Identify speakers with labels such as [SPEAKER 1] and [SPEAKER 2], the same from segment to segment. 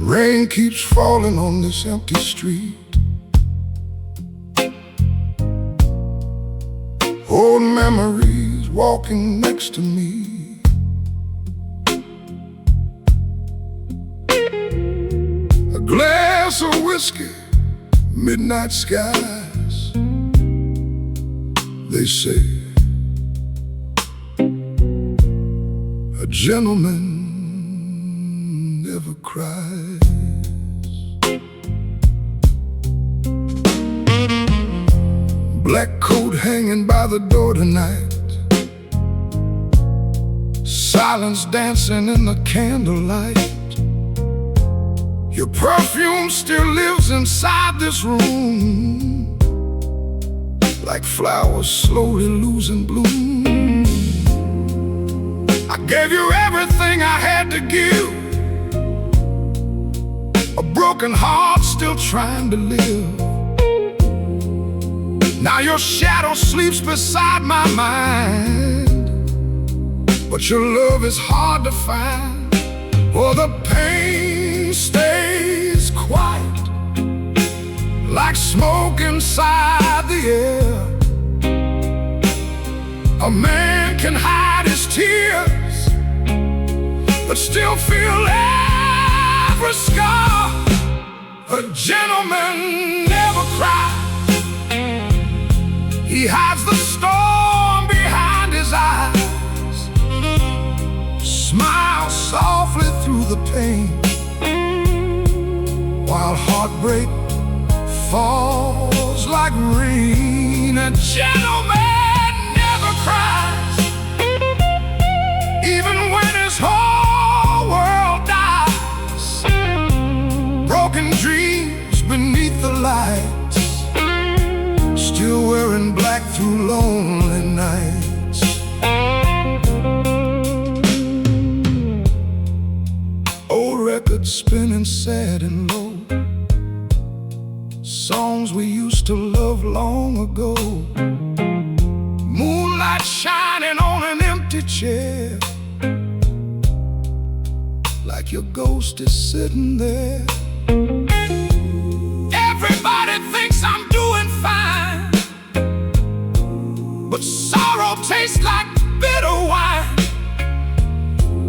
[SPEAKER 1] Rain keeps falling on this empty street. Old memories walking next to me. A glass of whiskey, midnight skies. They say a gentleman never cries. Black coat hanging by the door tonight, silence dancing in the candlelight. Your perfume still lives inside this room, like flowers slowly losing bloom. I gave you everything I had to give, a broken heart still trying to live. Now your shadow sleeps beside my mind, but your love is hard to find. For the pain stays quiet, like smoke inside the air. A man can hide his tears, but still feel every scar. A gentleman never cries. He hides the storm behind his eyes, smiles softly through the pain, while heartbreak falls like rain. A gentleman never cries, even when his whole world dies. Broken dreams beneath the lights, still wearing black through lonely nights. Old records spinning sad and low, songs we used to love long ago. Moonlight shining on an empty chair, like your ghost is sitting there. Everybody thinks I'm doing fine, but sorrow tastes like bitter wine.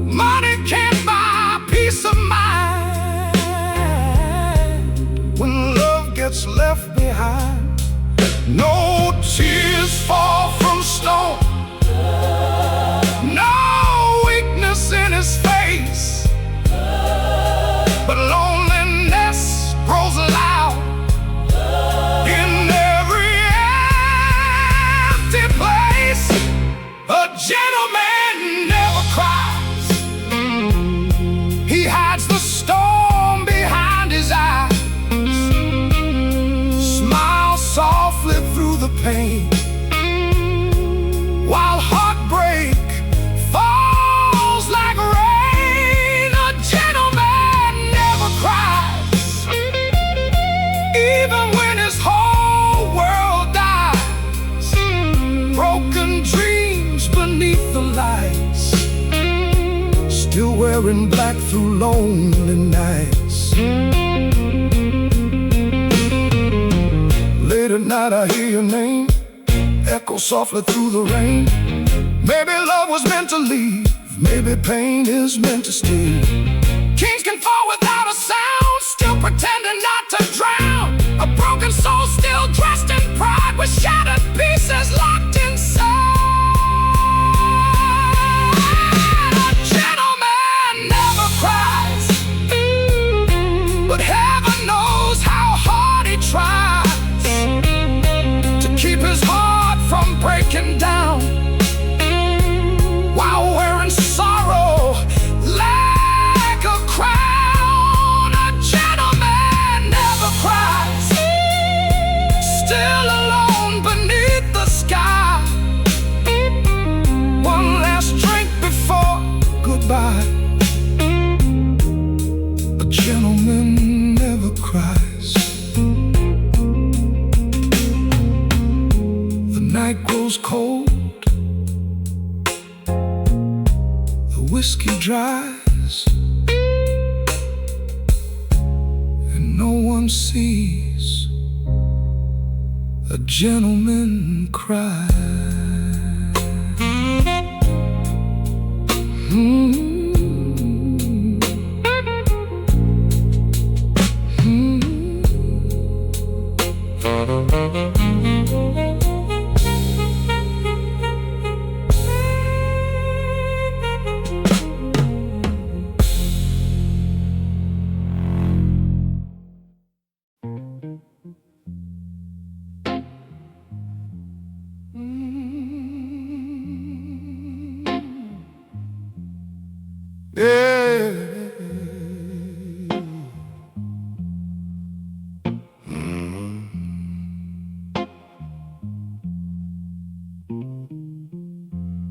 [SPEAKER 1] Money can't buy peace of mind when love gets left behind. No tears fall from stone, no weakness in his face, but loneliness grows loud in every empty place. A gentleman never cries. He hides the storm behind his eyes, smiles softly through the pain, while heartbreak falls like rain. A gentleman never cries, even when his whole world dies. Broken dreams beneath the lights, still wearing black through lonely nights. Late at night I hear your name echo softly through the rain. Maybe love was meant to leave, maybe pain is meant to stay. Kings can fall without a sound, still pretending not to drown. A broken soul still dressed in pride, with shattered pieces locked inside. A gentleman never cries, but heaven knows how hard he tries to keep his heart from breaking down, while wearing sorrow like a crown. A gentleman never cries, still alone beneath the sky. One last drink before goodbye. A gentleman never cries. The night grows cold, the whiskey dries, one sees a gentleman cry. Yeah.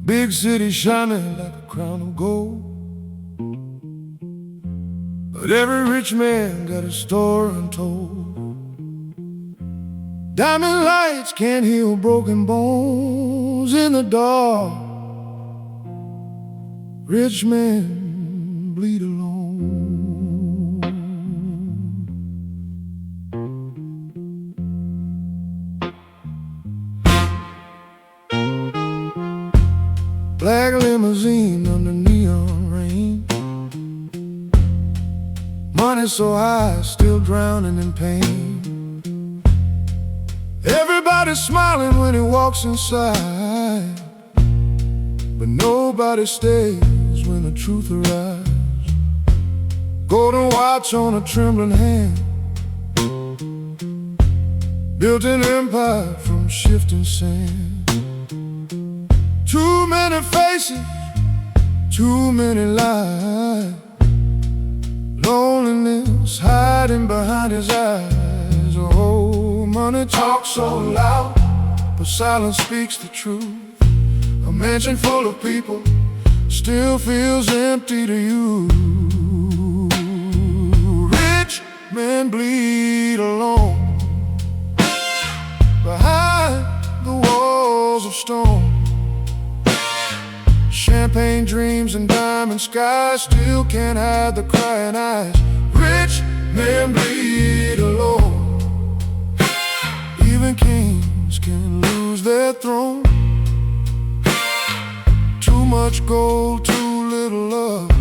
[SPEAKER 1] Big city shining like a crown of gold, but every rich man got a story untold. Diamond lights can't heal broken bones in the dark. Rich men bleed alone. Black limousine under neon rain. Money so high, still drowning in pain. Everybody's smiling when he walks inside, but nobody stays when the truth arrives. Golden watch on a trembling hand, built an empire from shifting sand. Too many faces, too many lies. Loneliness hiding behind his eyes. Oh, money talks so loud, but silence speaks the truth. A mansion full of people still feels empty to you. Rich men bleed alone behind the walls of stone. Champagne dreams and diamond skies still can't hide the crying eyes. Rich men bleed alone. Even kings can lose their throne. Too much gold, too little love,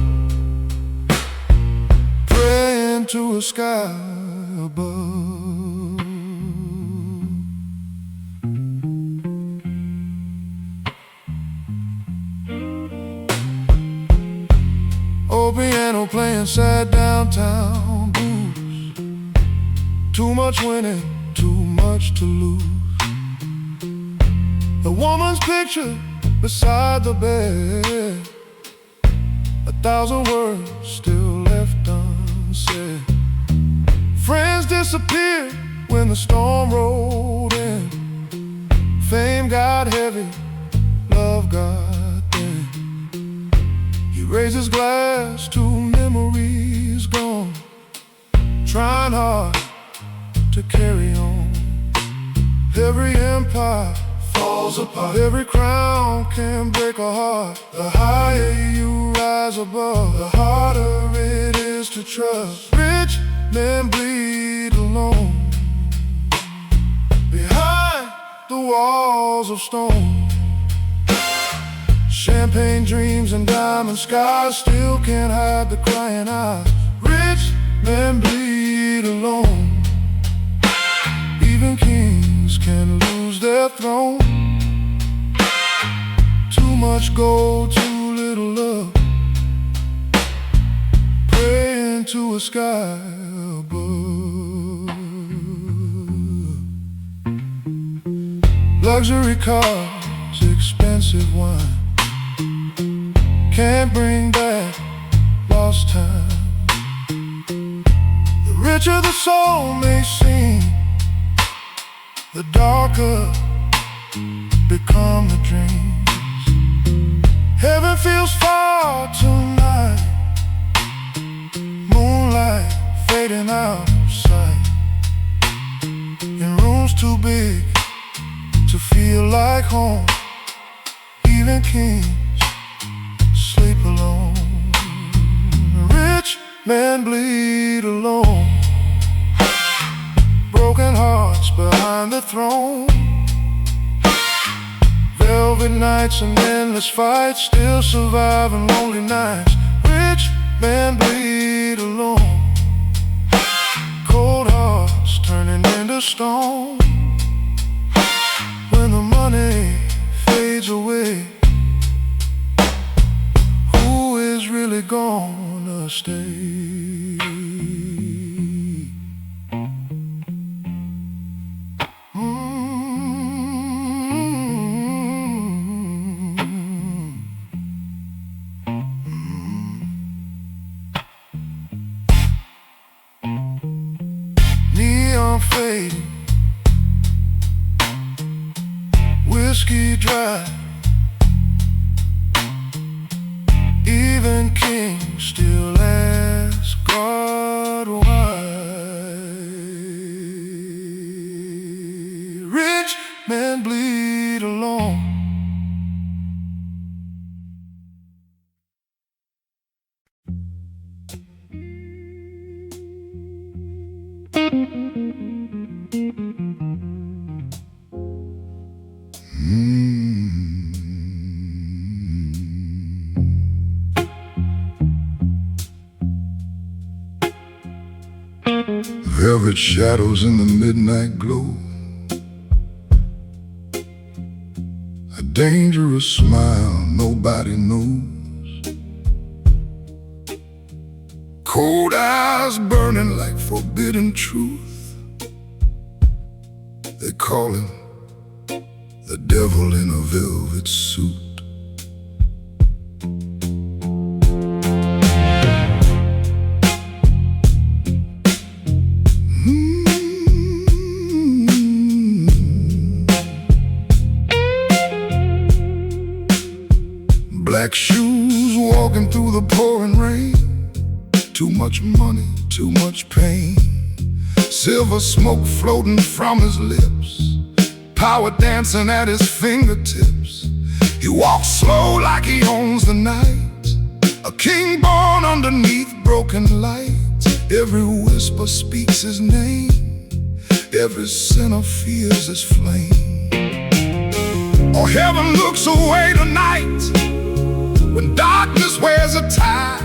[SPEAKER 1] praying to a sky above. Old piano playing sad downtown blues. Too much winning, too much to lose. The woman's picture beside the bed, 1,000 words still left unsaid. Friends disappeared when the storm rolled in. Fame got heavy, love got thin. He raised his glass to memories gone, trying hard to carry on. Every empire falls apart, every crown can break a heart. The higher you rise above, the harder it is to trust. Rich men bleed alone behind the walls of stone. Champagne dreams and diamond skies still can't hide the crying eyes. Rich men bleed alone. Even kings can lose their throne. Too much gold, too little love, praying to a sky above. Luxury cars, expensive wine, can't bring back lost time. The richer the soul may seem, the darker become the dreams. Heaven feels far tonight, moonlight fading out of sight. In rooms too big to feel like home, even kings sleep alone. Rich men bleed alone hearts behind the throne. Velvet nights and endless fights, still surviving lonely nights. Rich men bleed alone, cold hearts turning into stone. When the money fades away, who is really gonna stay? Neon fading, whiskey dry, even kings still ask God why. Rich men bleed alone. Velvet shadows in the midnight glow, a dangerous smile nobody knows, cold eyes burning like forbidden truth. They call him the devil in a velvet suit. Black shoes walking through the pouring rain. Too much money, too much pain. Silver smoke floating from his lips, power dancing at his fingertips. He walks slow like he owns the night, a king born underneath broken light. Every whisper speaks his name, every sinner fears his flame. Oh, heaven looks away tonight when darkness wears a tie.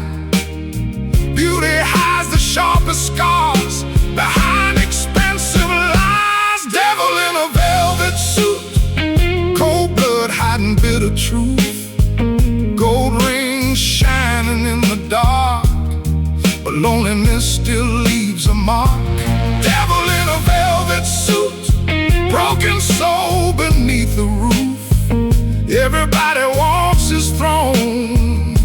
[SPEAKER 1] Beauty hides the sharpest scars behind expensive lies. Devil in a velvet suit, cold blood hiding bitter truth. Gold rings shining in the dark, but loneliness still leaves a mark. Devil in a velvet suit, broken soul beneath the roof. Everybody wants his throne,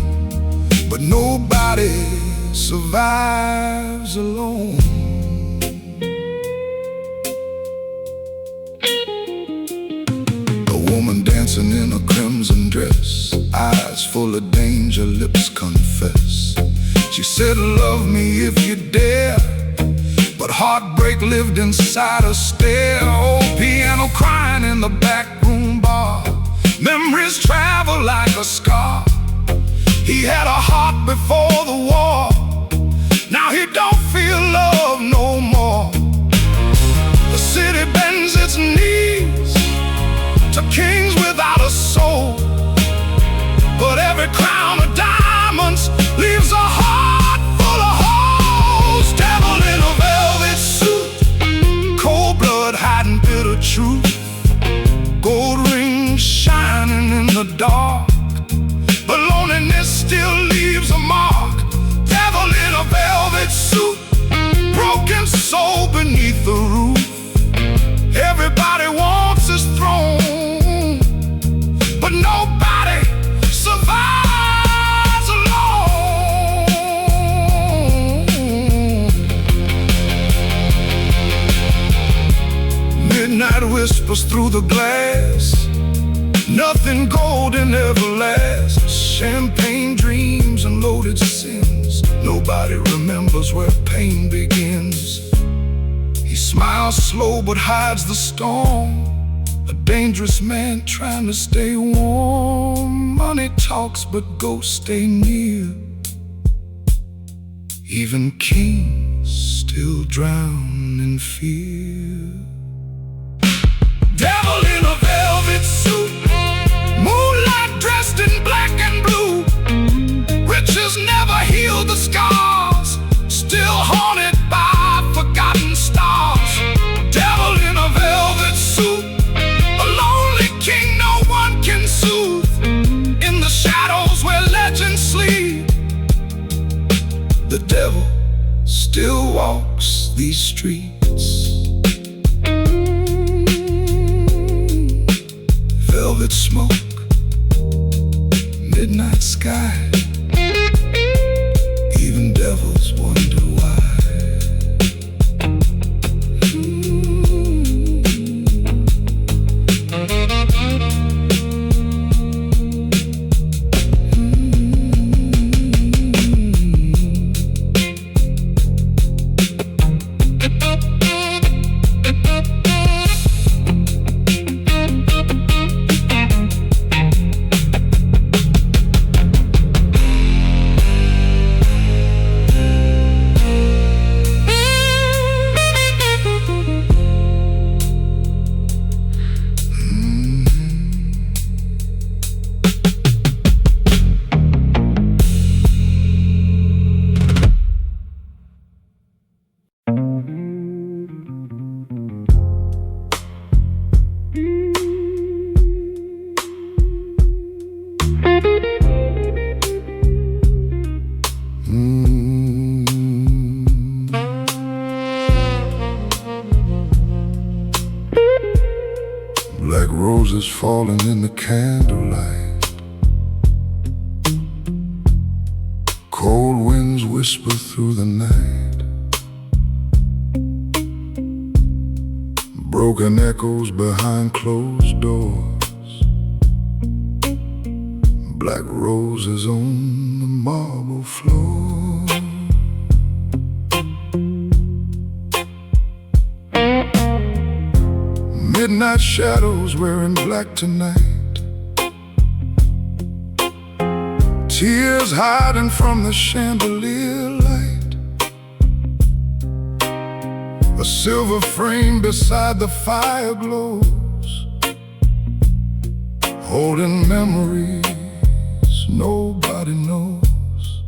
[SPEAKER 1] but nobody survives alone. A woman dancing in a crimson dress, eyes full of danger, lips confess. She said, love me if you dare, but heartbreak lived inside her stare. Old piano crying in the back room bar, memories travel like a scar. He had a heart before the war, now he don't feel love no more. The city bends its knees to kings without a soul, but every crown of diamonds leaves a heart full of holes. Devil in a velvet suit, cold blood hiding bitter truth. Gold rings shining in the dark, but loneliness still leaves a mark. Devil in a velvet suit, broken soul beneath the roof. Everybody wants his throne, but nobody survives alone. Midnight whispers through the glass, nothing golden ever lasts. Champagne dreams and loaded sins, nobody remembers where pain begins. He smiles slow but hides the storm, a dangerous man trying to stay warm. Money talks but ghosts stay near, even kings still drown in fear. Devil in a velvet suit, moonlight dressed in black and blue. Riches never heal the scars, still haunted by forgotten stars. Devil in a velvet suit, a lonely king no one can soothe. In the shadows where legends sleep, the devil still walks these streets. Velvet smoke, midnight sky, even devils wonder why. Black roses falling in the candlelight, cold winds whisper through the night, broken echoes behind closed doors, black roses on the marble floor. Midnight shadows wearing black tonight, tears hiding from the chandelier light. A silver frame beside the fire glows, holding memories nobody knows.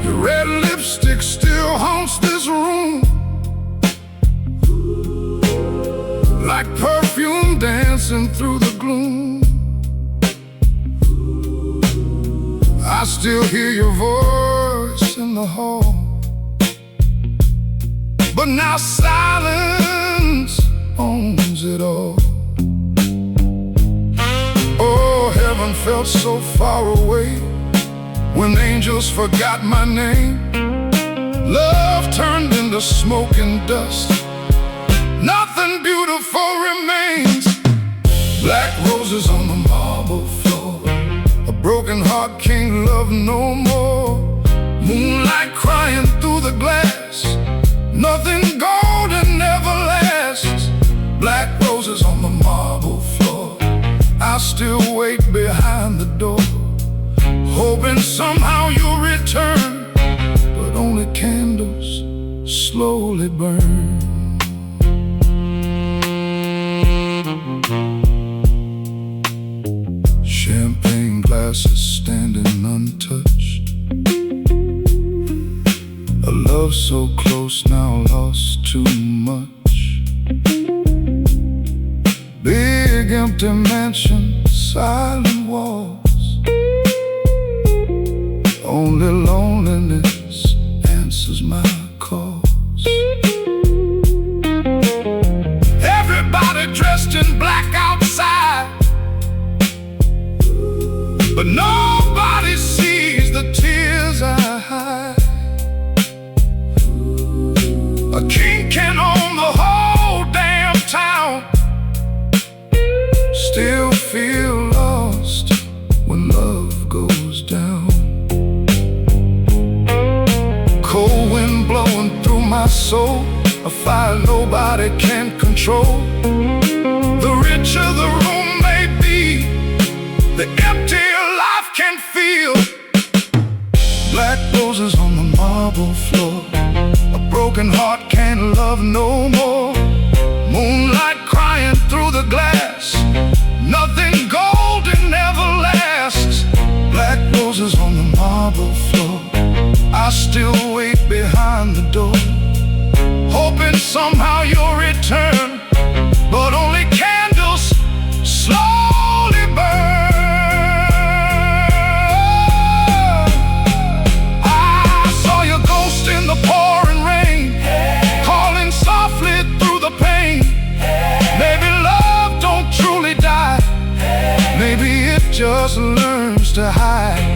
[SPEAKER 1] Your red lipstick still haunts this room, like perfume dancing through the gloom. I still hear your voice in the hall, but now silence owns it all. Oh, heaven felt so far away when angels forgot my name. Love turned into smoke and dust, nothing beautiful remains. Black roses on the marble floor, a broken heart can't love no more. Moonlight crying through the glass, nothing golden never lasts. Black roses on the marble floor, I still wait behind the door, hoping somehow you'll return, but only candles slowly burn. Champagne glasses standing untouched, a love so close now lost too much. Big empty mansion, silent walls, only loneliness answers my calls. Everybody dressed in black outside, but nobody sees the tears I hide. A king can own the whole damn town, still feel lost when love goes down. Cold wind blowing through my soul, a fire nobody can control. The richer the room may be, the emptier life can feel. Black roses on the marble marble floor. A broken heart can't love no more. Moonlight crying through the glass. Nothing golden ever lasts. Black roses on the marble floor. I still wait behind the door, hoping somehow you'll return, but only candles slowly burn. I saw your ghost in the pouring rain, calling softly through the pain. Maybe love don't truly die, maybe it just learns to hide.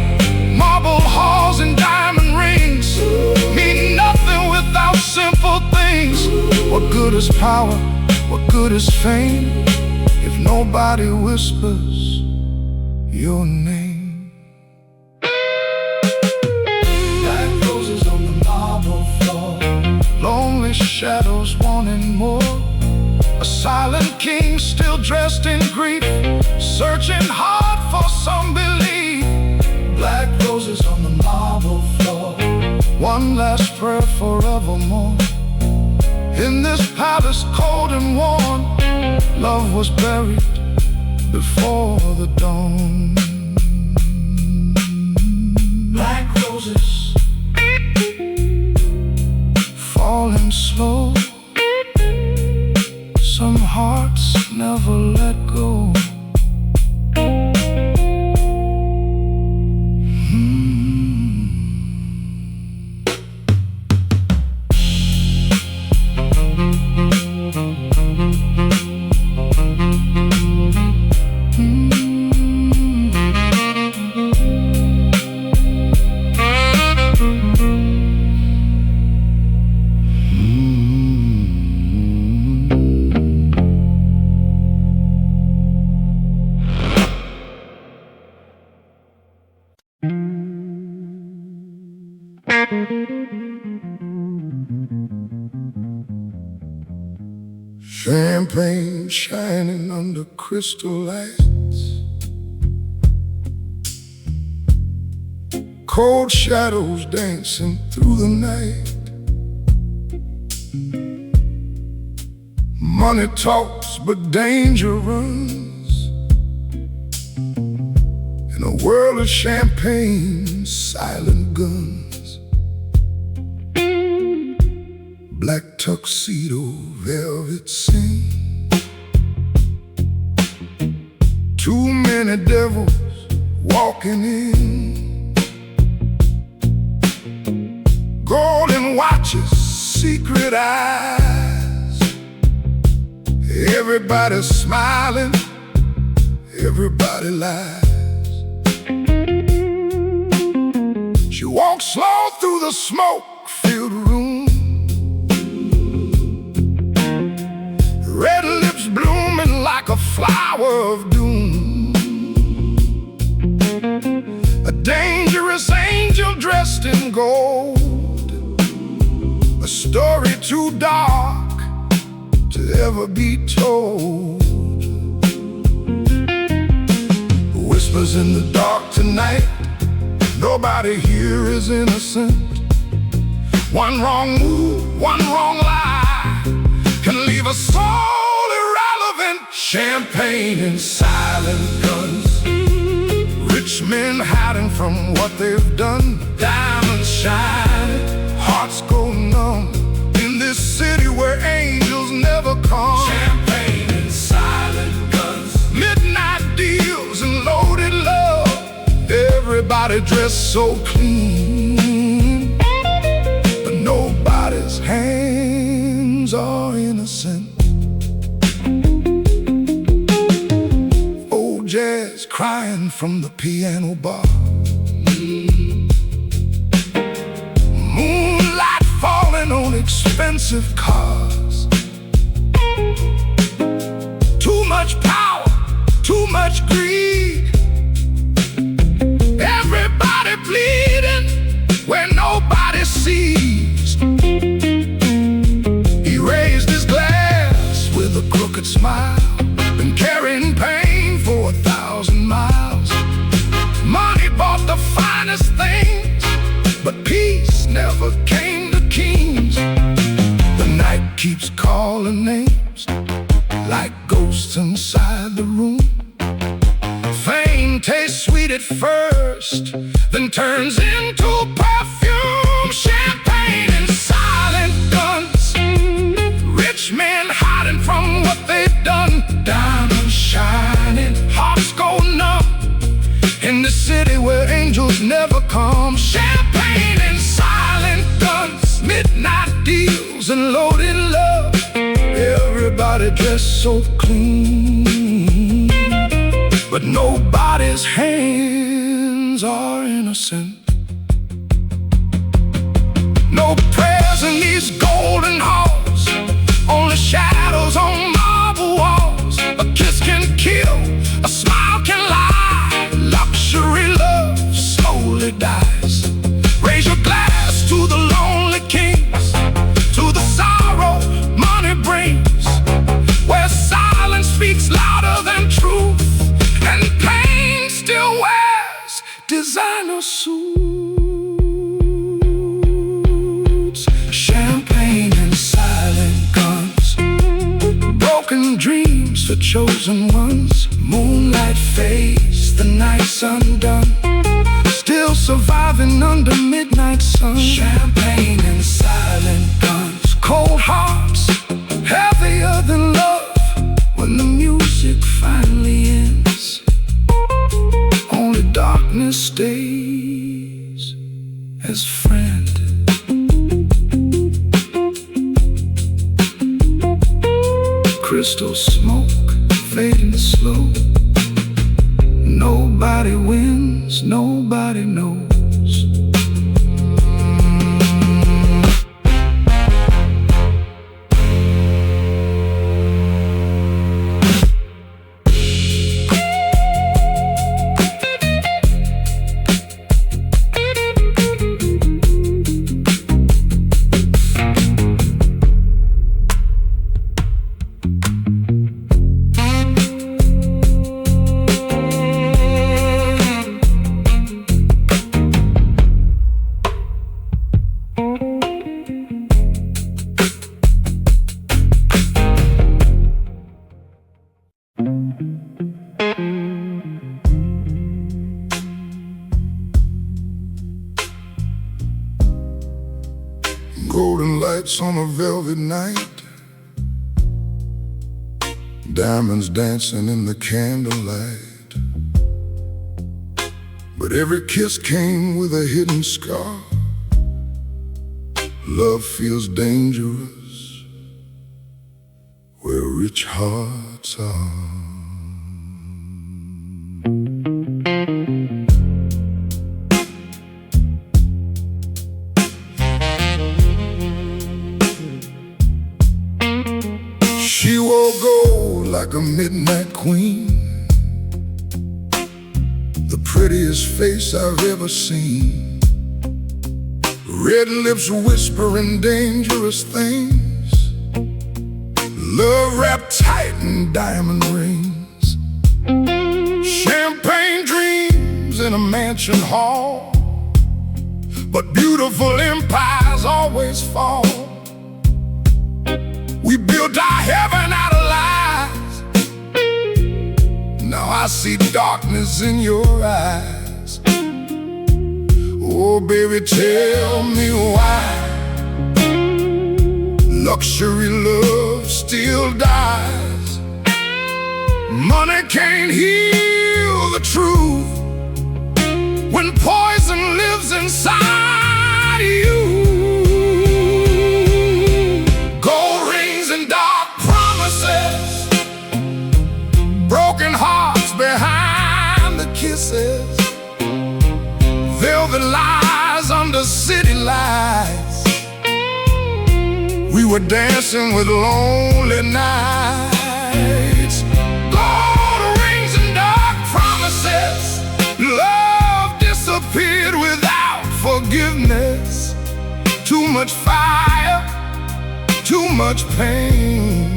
[SPEAKER 1] Marble halls and diamond rings mean nothing without simple things. What good is power? What good is fame if nobody whispers your name? Black roses on the marble floor, lonely shadows wanting more. A silent king still dressed in grief, searching hard for some belief. Black roses on the marble floor, one last prayer forevermore. In this palace cold and warm, love was buried before the dawn. Black roses falling slow, some hearts never let go. Champagne shining under crystal lights, cold shadows dancing through the night. Money talks but danger runs, in a world of champagne, silent guns. Black tuxedo, velvet sing. Too many devils walking in. Golden watches, secret eyes. Everybody's smiling, everybody lies. She walks slow through the smoke-filled room. Red lips blooming like a flower of doom. A dangerous angel dressed in gold. A story too dark to ever be told. Whispers in the dark tonight, nobody here is innocent. One wrong move, one wrong lie can leave a soul irrelevant. Champagne and silent guns, rich men hiding from what they've done. Diamonds shine, hearts go numb, in this city where angels never come. Champagne and silent guns, midnight deals and loaded love. Everybody dressed so clean, but nobody's hands are innocent. Old jazz crying from the piano bar. Moonlight falling on expensive cars. Too much power, too much greed. Everybody bleeding where nobody sees. He raised his glass with a crooked smile. Been carrying pain for 1,000 miles. Money bought the finest things, but peace never came. then turns into perfume, champagne, and silent guns. Rich men hiding from what they've done. Diamonds shining, hearts go numb. In the city where angels never come. Champagne and silent guns, midnight deals and loaded love. Everybody dressed so clean, but nobody's hands are innocent. No prayers in these golden halls, only shadows on marble walls. A kiss can kill, a smile can lie. Luxury love slowly dies. Raise your glass to the lonely kings, to the sorrow money brings, where silence speaks louder than truth, and pain still wears designer suits. Champagne and silent guns, broken dreams for chosen ones. Moonlight fades, the night's undone, still surviving under midnight sun. Champagne and silent guns, cold hearts, heavier than love. When the music finally ends, only darkness stays as friend. Crystal smoke fading slow. Nobody wins, nobody knows. Golden lights on a velvet night, diamonds dancing in the candlelight. But every kiss came with a hidden scar. Love feels dangerous where rich hearts are. She wore gold like a midnight queen, the prettiest face I've ever seen. Red lips whispering dangerous things, love wrapped tight in diamond rings. Champagne dreams in a mansion hall, but beautiful empires always fall. We built our heaven out of lies. Now I see darkness in your eyes. Oh baby, tell me why luxury love still dies. Money can't heal the truth when poison lives inside you. Broken hearts behind the kisses, velvet lies under city lights. We were dancing with lonely nights. Gold rings and dark promises. Love disappeared without forgiveness. Too much fire, too much pain.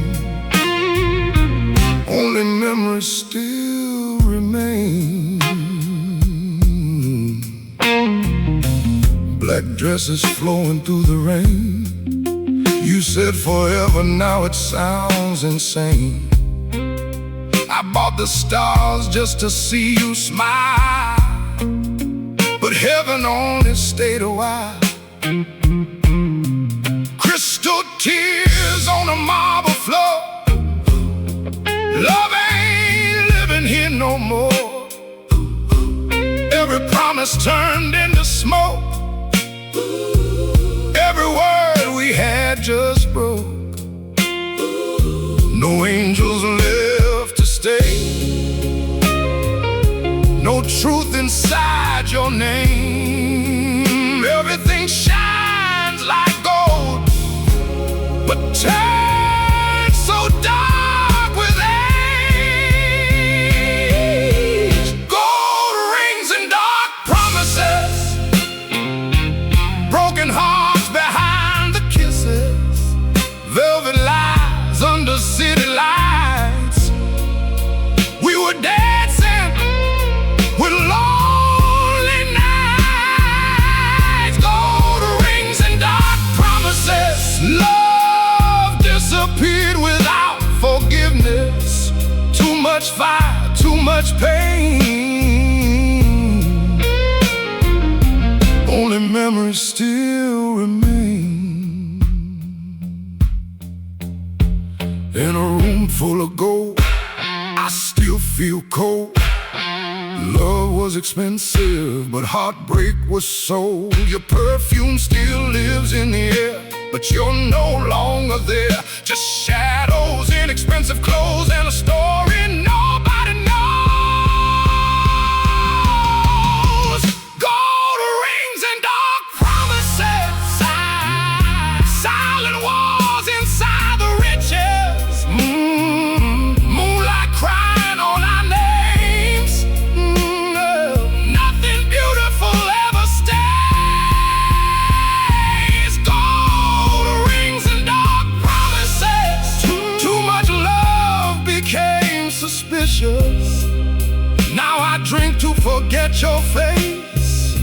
[SPEAKER 1] Only memories still remain. Black dresses flowing through the rain. You said forever, now it sounds insane. I bought the stars just to see you smile, but heaven only stayed a while. Crystal tears on a marble floor. Love ain't living here no more. Every promise turned into smoke. Every word we had just broke. No angels left to stay. No truth inside your name. Everything shines like gold, but turns so dark with age. Gold rings and dark promises, broken hearts behind the kisses, velvet lies under city lights. We were dancing with lonely nights. Gold rings and dark promises. Love disappeared without forgiveness. Too much fire, too much pain. Only memories still remain. In a room full of gold, I still feel cold. Love was expensive, but heartbreak was sold. Your perfume still lives in the air, but you're no longer there. Just shadows, inexpensive clothes, and a story nobody knows. Gold rings and dark promises, silent wars inside the riches. Moonlight crying on our names. Nothing beautiful ever stays. Gold rings and dark promises. Too much love became suspicious. Now I drink to forget your face.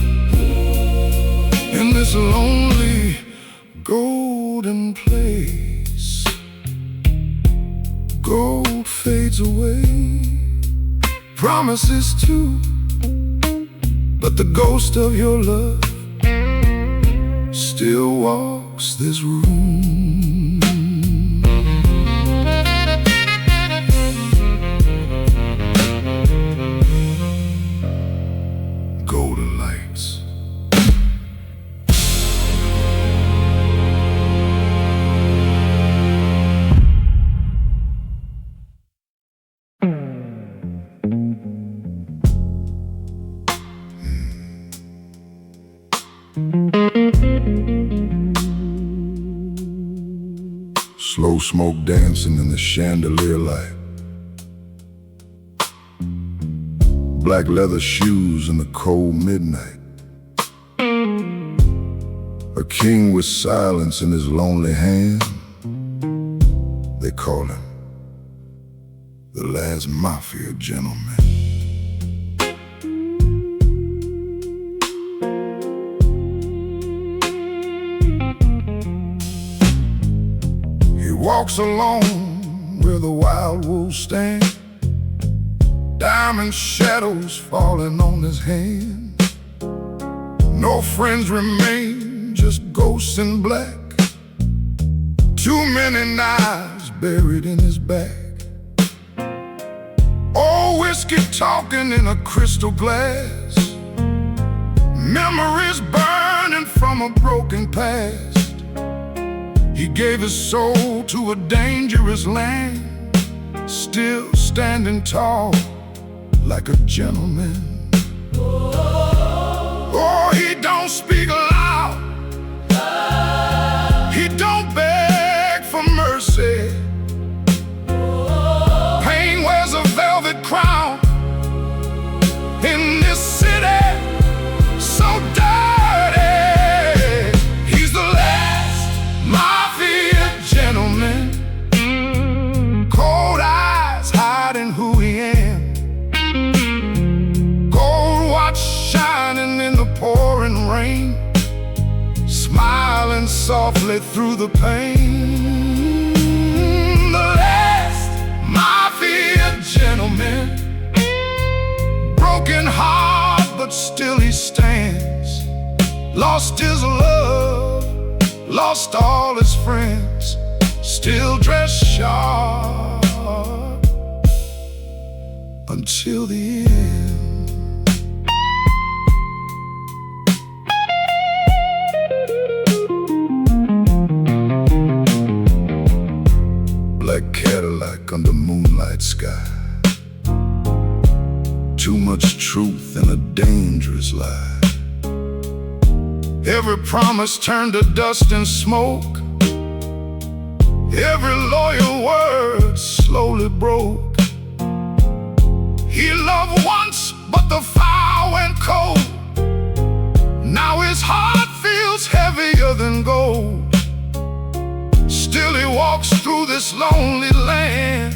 [SPEAKER 1] In this lonely golden place, gold fades away, promises too, but the ghost of your love still walks this room. Golden lights. Slow smoke dancing in the chandelier light. Black leather shoes in the cold midnight. A king with silence in his lonely hand. They call him the last Mafia gentleman. He walks alone where the wild wolves stand. Diamond shadows falling on his hand. No friends remain, just ghosts in black. Too many knives buried in his back. Old whiskey talking in a crystal glass. Memories burning from a broken past. He gave his soul to a dangerous land, still standing tall like a gentleman. Oh, he don't speak loud. He don't beg for mercy. Pain wears a velvet crown in this city so dirty. He's the last Mafia gentleman. Cold eyes hiding who he is. Shining in the pouring rain, smiling softly through the pain. The last Mafia gentleman, broken heart, but still he stands. lost his love, lost all his friends, still dressed sharp until the end. Black Cadillac under moonlight sky, too much truth in a dangerous lie. Every promise turned to dust and smoke, every loyal word slowly broke. He loved once, but the fire went cold. Now his heart feels heavier than gold. Still he walks through this lonely land,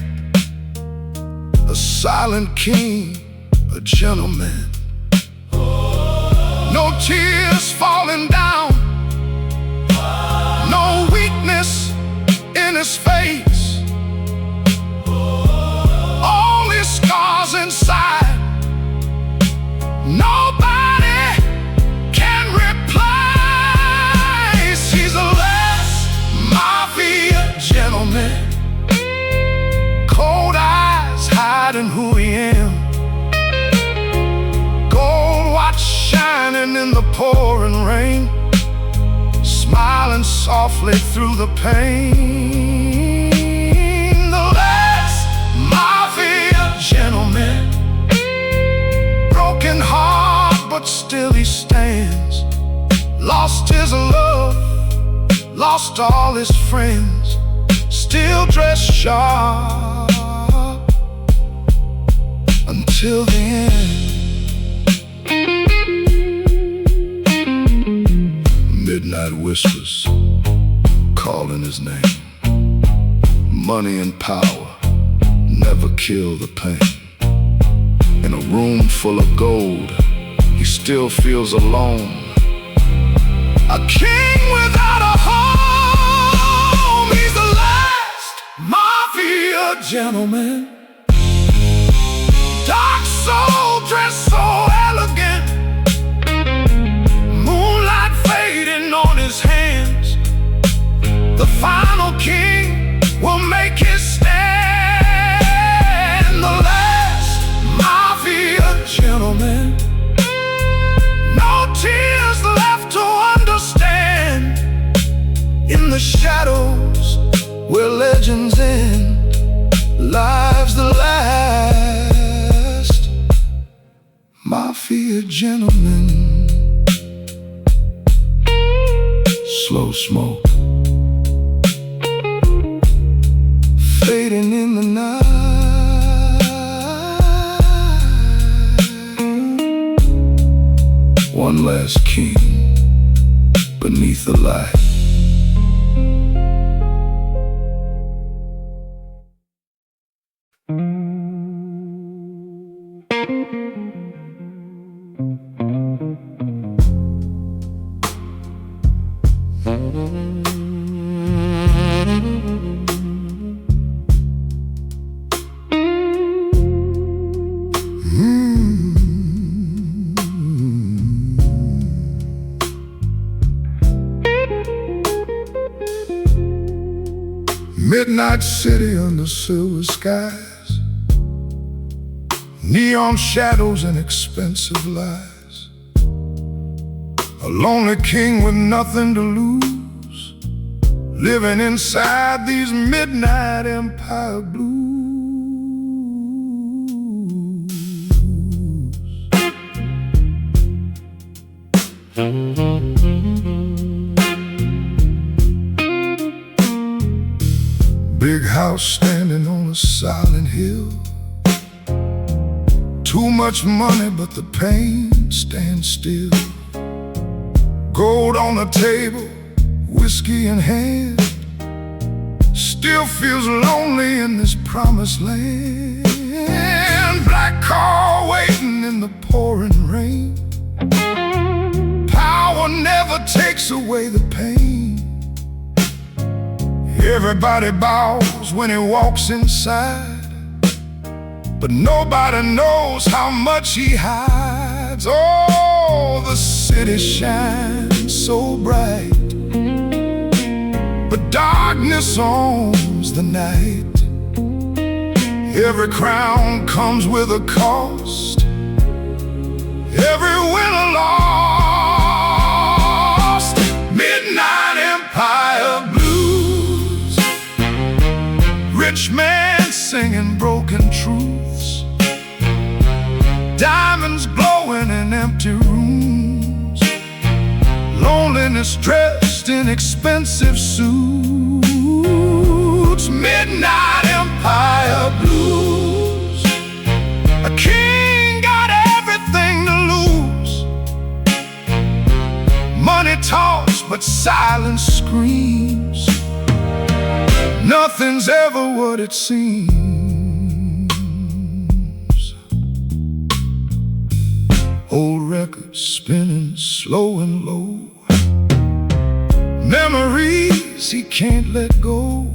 [SPEAKER 1] a silent king, a gentleman. No tears falling down, no weakness in his face, all his scars inside, nobody can replace. He's the last Mafia gentleman, cold eyes hiding who he is, gold watch shining in the pouring rain, smiling softly through the pain. The last Mafia gentleman, broken heart but still he stands, lost his love, lost all his friends, still dressed sharp until the end. Midnight whispers calling his name. Money and power never kill the pain. In a room full of gold, he still feels alone, a king without a home. He's the last Mafia gentleman, dark soul dressed so elegant, moonlight fading on his hands. The final king will make his stand. The last Mafia gentleman, no tears left to understand. In the shadows where legends end, lives the last Mafia gentleman. Slow smoke fading in the night, one last king beneath the light. Midnight city under silver skies, neon shadows and expensive lies. A lonely king with nothing to lose, living inside these midnight empire blues. Big house standing on a silent hill, too much money but the pain stands still. Gold on the table, whiskey in hand, still feels lonely in this promised land. Black car waiting in the pouring rain, power never takes away the pain. Everybody bows when he walks inside, but nobody knows how much he hides. Oh, the city shines so bright, but darkness owns the night. Every crown comes with a cost, every winner lost. Midnight Empire blues, rich man singing broken truths, diamonds glowing in empty rooms, loneliness dressed in expensive suits. Midnight Empire blues, a king got everything to lose. Money talks but silence screams. Nothing's ever what it seems. Old records spinning slow and low, memories he can't let go.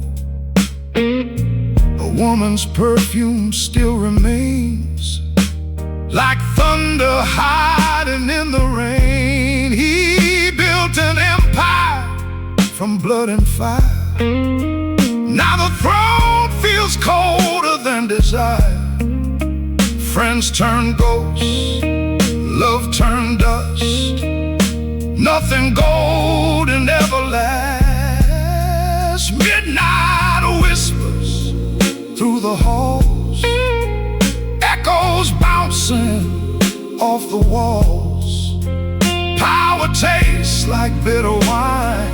[SPEAKER 1] A woman's perfume still remains, like thunder hiding in the rain. He built an empire from blood and fire. Now the throne feels colder than desire. Friends turn ghosts, love turned dust. Nothing golden ever lasts. Midnight whispers through the halls, echoes bouncing off the walls. Power tastes like bitter wine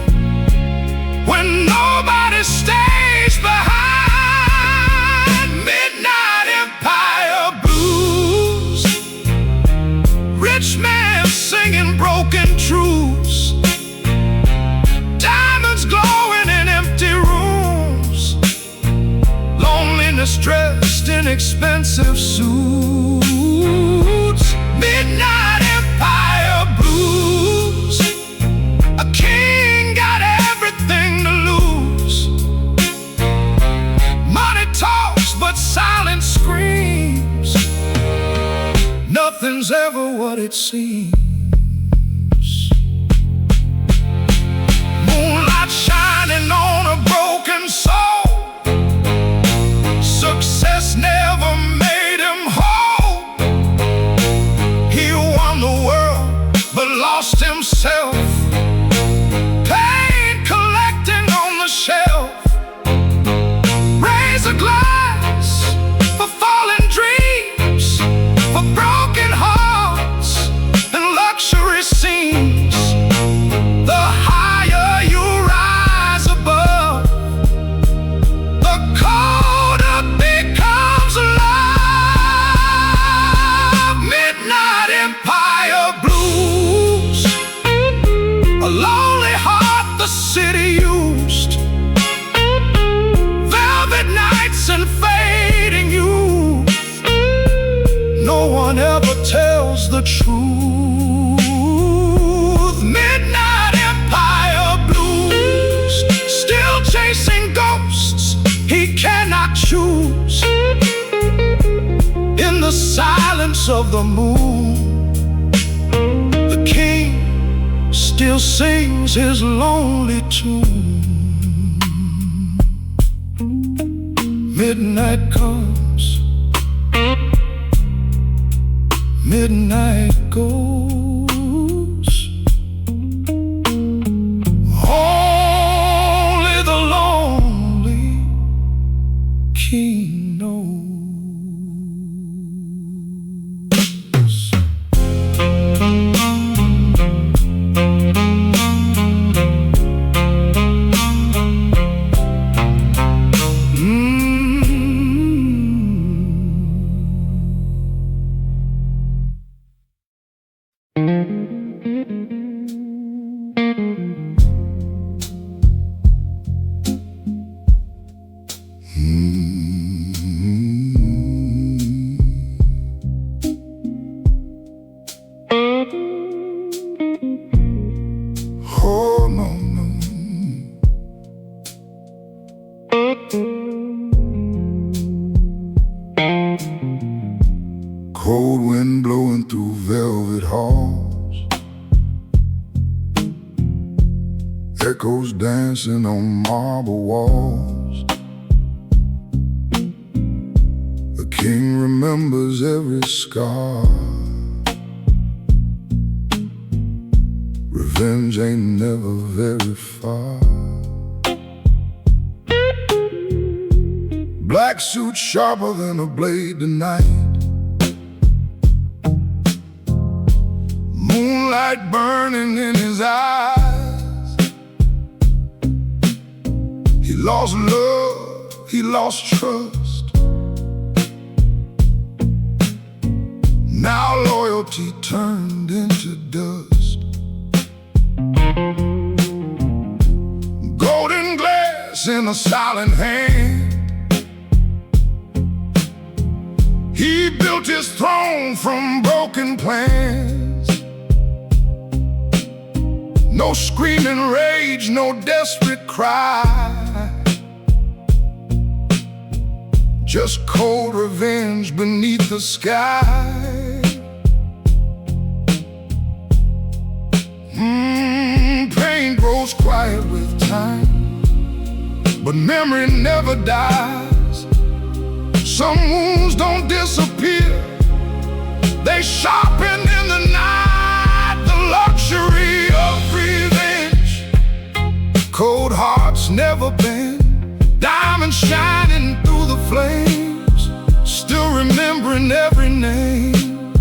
[SPEAKER 1] when nobody stays behind. Midnight Empire blues, rich man singing broken truths, diamonds glowing in empty rooms, loneliness dressed in expensive suits. Midnight Empire blues, a king got everything to lose. Money talks but silence screams. Nothing's ever what it seems. Moonlight shining on a broken soul. Success never made him whole. He won the world but lost himself. Pain collecting on the shelf. Raise a glass for fallen dreams, for broken hearts and luxury scenes. The higher you rise above, the colder becomes love. Midnight Empire blues, a lonely heart the city used. Velvet nights and fading youth. No one ever tells the truth. Midnight Empire blues, still chasing ghosts he cannot choose. In the silence of the moon, the king still sings his lonely tune. Midnight comes, midnight goes. Echoes dancing on marble walls. The king remembers every scar. Revenge ain't never very far. Black suit sharper than a blade tonight. Moonlight burning in his eyes. He lost love, he lost trust. Now loyalty turned into dust. Golden glass in a silent hand. He built his throne from broken plans. No screaming rage, no desperate cry. Just cold revenge beneath the sky. Pain grows quiet with time, but memory never dies. Some wounds don't disappear, they sharpen in the night. The luxury of revenge. Cold hearts never bend, diamonds shining through the flames, still remembering every name.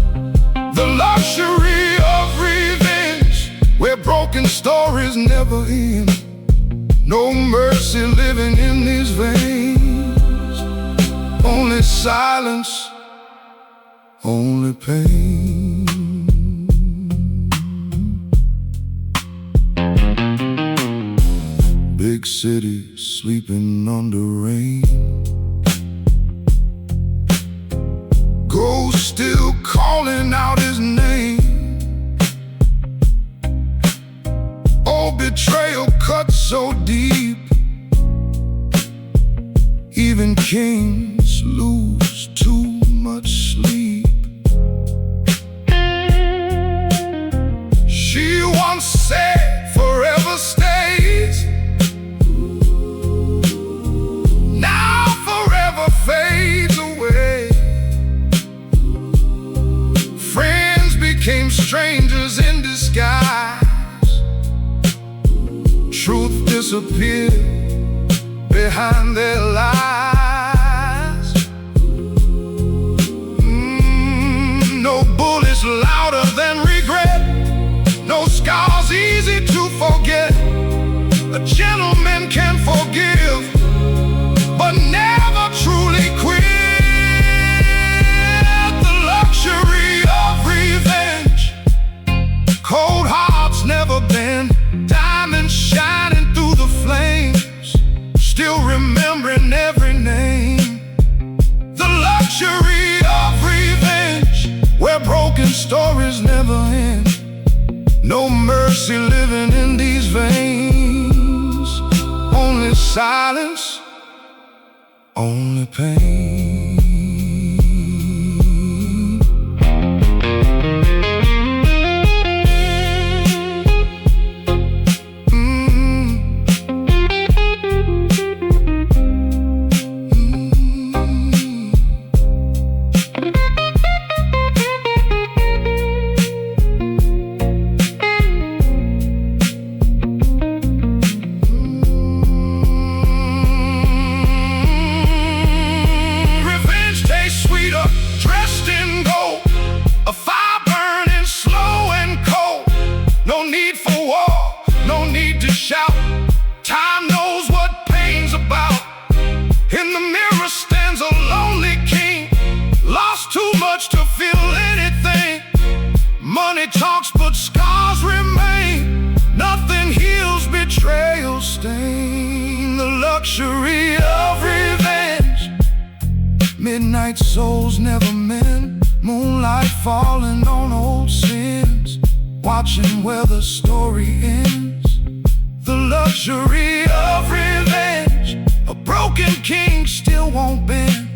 [SPEAKER 1] The luxury of revenge, where broken stories never end. No mercy living in these veins. Only silence, only pain. Big city sleeping under rain. Ghosts still calling out his name. Oh, betrayal cut so deep, even kings lose too much sleep. She once said forever stays, now forever fades away. Friends became strangers in disguise. Truth disappeared behind their lies. No bullets louder than regret, no scars easy to forget. A gentleman can forgive, but never truly quit. The luxury of revenge. Cold hearts never bend, diamonds shining through the flames, still remembering every name. The luxury of revenge, where broken stories never end. No mercy living in these veins. Only silence, only pain. Time knows what pain's about. In the mirror stands a lonely king, lost too much to feel anything. Money talks but scars remain. Nothing heals betrayal stain. The luxury of revenge. Midnight souls never mend. Moonlight falling on old sins, watching where the story ends. The luxury of revenge. A broken king still won't bend.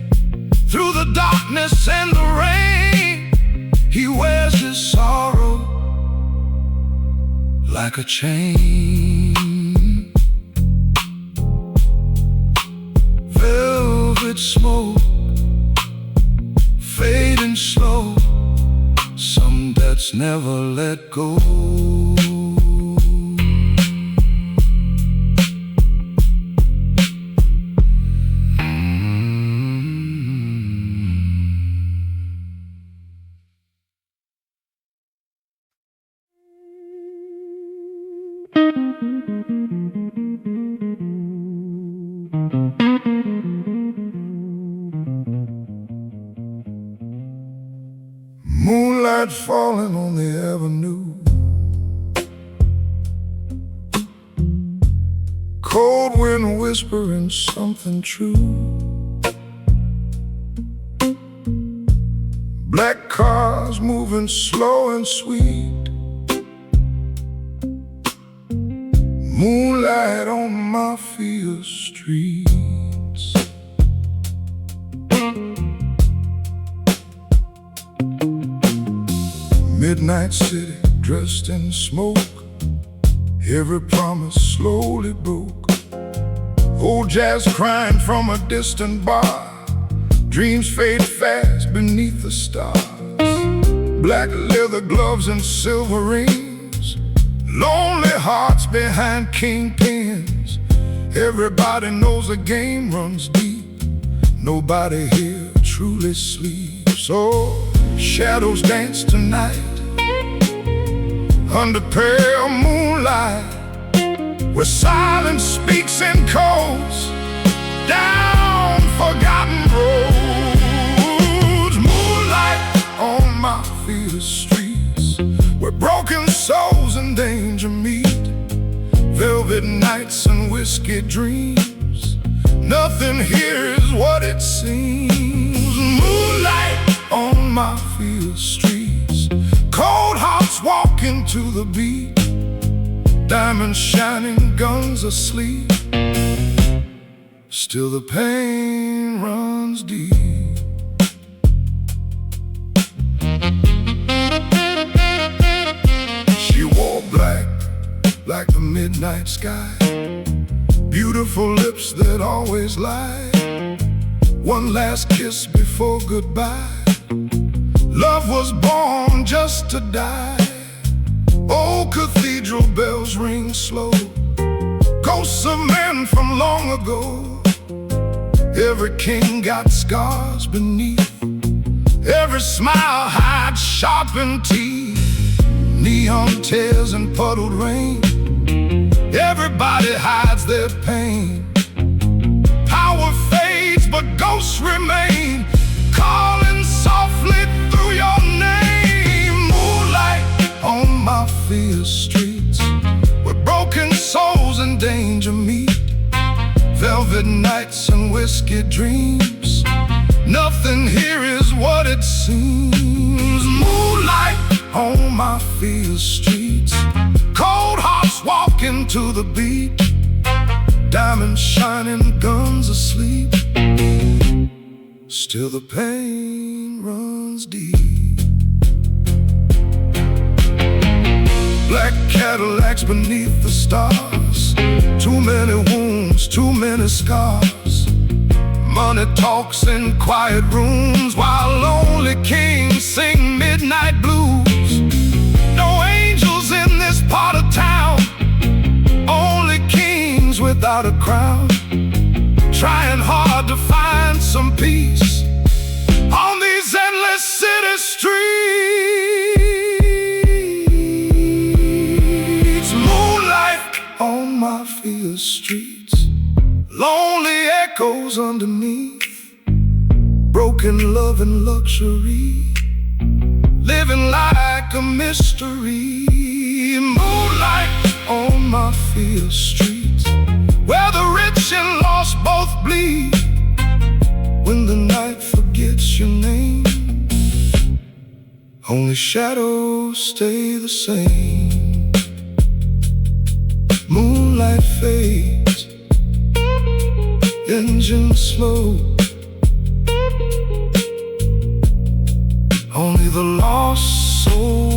[SPEAKER 1] Through the darkness and the rain, he wears his sorrow like a chain. it go. Moonlight falling on the avenue, cold wind whispering something true. Black cars moving slow and sweet, moonlight on Mafia streets. Midnight city dressed in smoke, every promise slowly broke. Old jazz crying from a distant bar, dreams fade fast beneath the stars. Black leather gloves and silver rings, lonely hearts behind kingpins. Everybody knows the game runs deep, nobody here truly sleeps. So shadows dance tonight under pale moonlight, where silence speaks in codes down forgotten roads. Moonlight on Mafia streets, where broken souls and danger meet. Velvet nights and whiskey dreams, nothing here is what it seems. Moonlight on Mafia streets, cold hearts walking to the beat, diamonds shining, guns asleep. Still the pain runs deep. She wore black like the midnight sky, beautiful lips that always lie. One last kiss before goodbye, love was born just to die. Old cathedral bells ring slow, ghosts of men from long ago. Every king got scars beneath, every smile hides sharpened teeth. Neon tears and puddled rain, everybody hides their pain. Power fades but ghosts remain, calling softly through your name. Moonlight on Mafia streets, where broken souls and danger meet. Velvet nights and whiskey dreams, nothing here is what it seems. Moonlight on Mafia streets, cold hearts walking to the beat, diamonds shining, guns asleep. Still the pain runs deep. Black Cadillacs beneath the stars, too many wounds, too many scars. Money talks in quiet rooms, while lonely kings sing midnight blues. No angels in this part of town, only kings without a crown, trying hard to find some peace on these endless city streets. Moonlight on Mafia streets, lonely echoes underneath, broken love and luxury, living like a mystery. Moonlight on Mafia streets, where the rich and lost both bleed. When the night forgets your name, only shadows stay the same. Moonlight fades, engine slow, only the lost soul